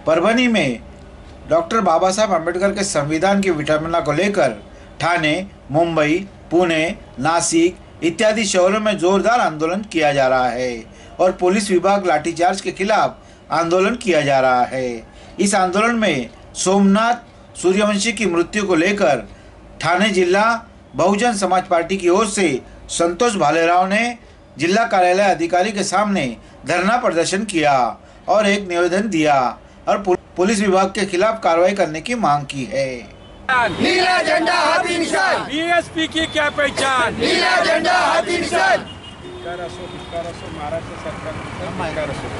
परभणी में डॉक्टर बाबा साहब अम्बेडकर के संविधान की विडंबना को लेकर ठाणे, मुंबई, पुणे, नासिक इत्यादि शहरों में जोरदार आंदोलन किया जा रहा है और पुलिस विभाग लाठीचार्ज के खिलाफ आंदोलन किया जा रहा है। इस आंदोलन में सोमनाथ सूर्यवंशी की मृत्यु को लेकर ठाणे जिला बहुजन समाज पार्टी की ओर से संतोष भालेराव ने जिला कार्यालय अधिकारी के सामने धरना प्रदर्शन किया और एक निवेदन दिया और पुलिस विभाग के खिलाफ कार्रवाई करने की मांग की है। नीला झंडा हाथी निशान, बीएसपी की क्या पहचान, नीला झंडा हाथी निशान। धिक्कार असो, धिक्कार असो, महाराष्ट्र सरकार धिक्कार असो,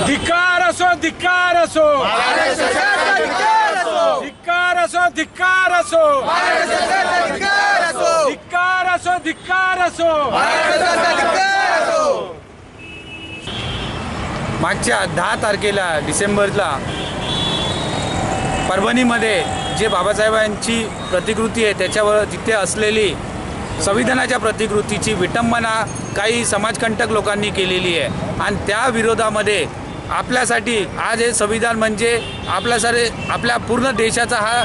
धिक्कार असो, धिक्कार असो, महाराष्ट्र सरकार धिक्कार असो, धिक्कार असो, धिक्कार असो, महाराष्ट्र सरकार धिक्कार असो। मागच्या 10 तारखेला डिसेंबरला परभणीमध्ये जे बाबासाहेबांची प्रतिकृती आहे त्याच्यावर तिथे असलेली संविधानाच्या प्रतिकृतीची विटंबना काही समाजकंटक लोकांनी केलेली आहे आणि त्या विरोधामध्ये आपल्यासाठी आज हे संविधान म्हणजे आपल्या पूर्ण देशाचा हा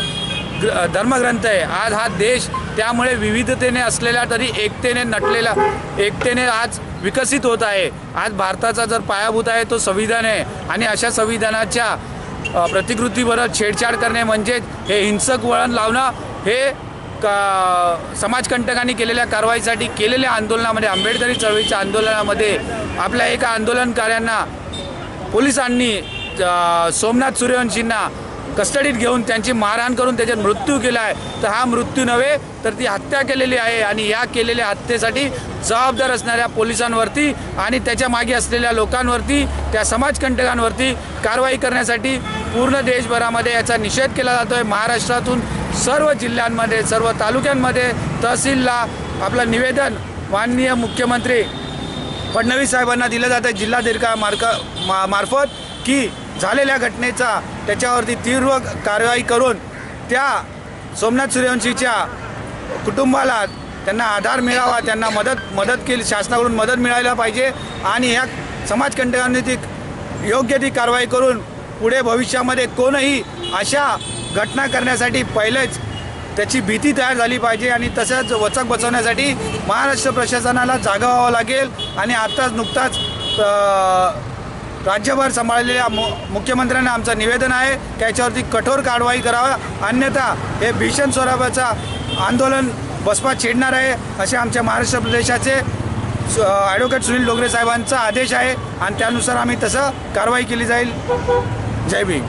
धर्मग्रंथ आहे। आज हा देश त्यामुळे विविधतेने असलेला तरी एकतेने आज विकसित होत आहे। आज भारताचा जर पायाभूत आहे तो संविधान आहे आणि अशा संविधानाच्या प्रतिकृतीवर छेडछाड करणे म्हणजे हे हिंसक वळण लावणं हे समाजकंटकांनी केलेल्या कारवाईसाठी केलेल्या आंदोलनामध्ये आंबेडकरी चळवळीच्या आंदोलनामध्ये आपल्या एका आंदोलनकार्यांना पोलिसांनी सोमनाथ सूर्यवंशींना कस्टडीत घेऊन त्यांची मारहाण करून त्याच्यात मृत्यू केला आहे। तर हा मृत्यू नव्हे तर ती हत्या केलेली आहे आणि या केलेल्या हत्येसाठी जबाबदार असणाऱ्या पोलिसांवरती आणि त्याच्या मागे असलेल्या लोकांवरती त्या समाजकंटकांवरती कारवाई करण्यासाठी पूर्ण देशभरामध्ये याचा निषेध केला जातो आहे। महाराष्ट्रातून सर्व जिल्ह्यांमध्ये सर्व तालुक्यांमध्ये तहसीलला आपलं निवेदन माननीय मुख्यमंत्री फडणवीस साहेबांना दिलं जातं आहे जिल्हाधिकारी मार्फत की झालेल्या घटनेचा त्याच्यावरती तीव्र कारवाई करून त्या सोमनाथ सूर्यवंशीच्या कुटुंबाला त्यांना आधार मिळावा, त्यांना मदत केली, शासनाकडून मदत मिळायला पाहिजे आणि ह्या समाजकंटकांनी ती योग्य ती कारवाई करून पुढे भविष्यामध्ये कोणीही अशा घटना करण्यासाठी पहिलेच त्याची भीती तयार झाली पाहिजे आणि तसंच वचक बसवण्यासाठी महाराष्ट्र प्रशासनाला जागा व्हावं लागेल आणि आत्ताच नुकताच राज्यभर सांभाळलेल्या मुख्यमंत्र्यांना आमचं निवेदन आहे की याच्यावरती कठोर कारवाई करावा, अन्यथा हे भीषण स्वरूपाचा आंदोलन बसपा छेडणार आहे असे आमच्या महाराष्ट्र प्रदेशाचे ॲडव्होकेट सुनील डोंगरे साहेबांचा आदेश आहे आणि त्यानुसार आम्ही तसं कारवाई केली जाईल। जय भीम।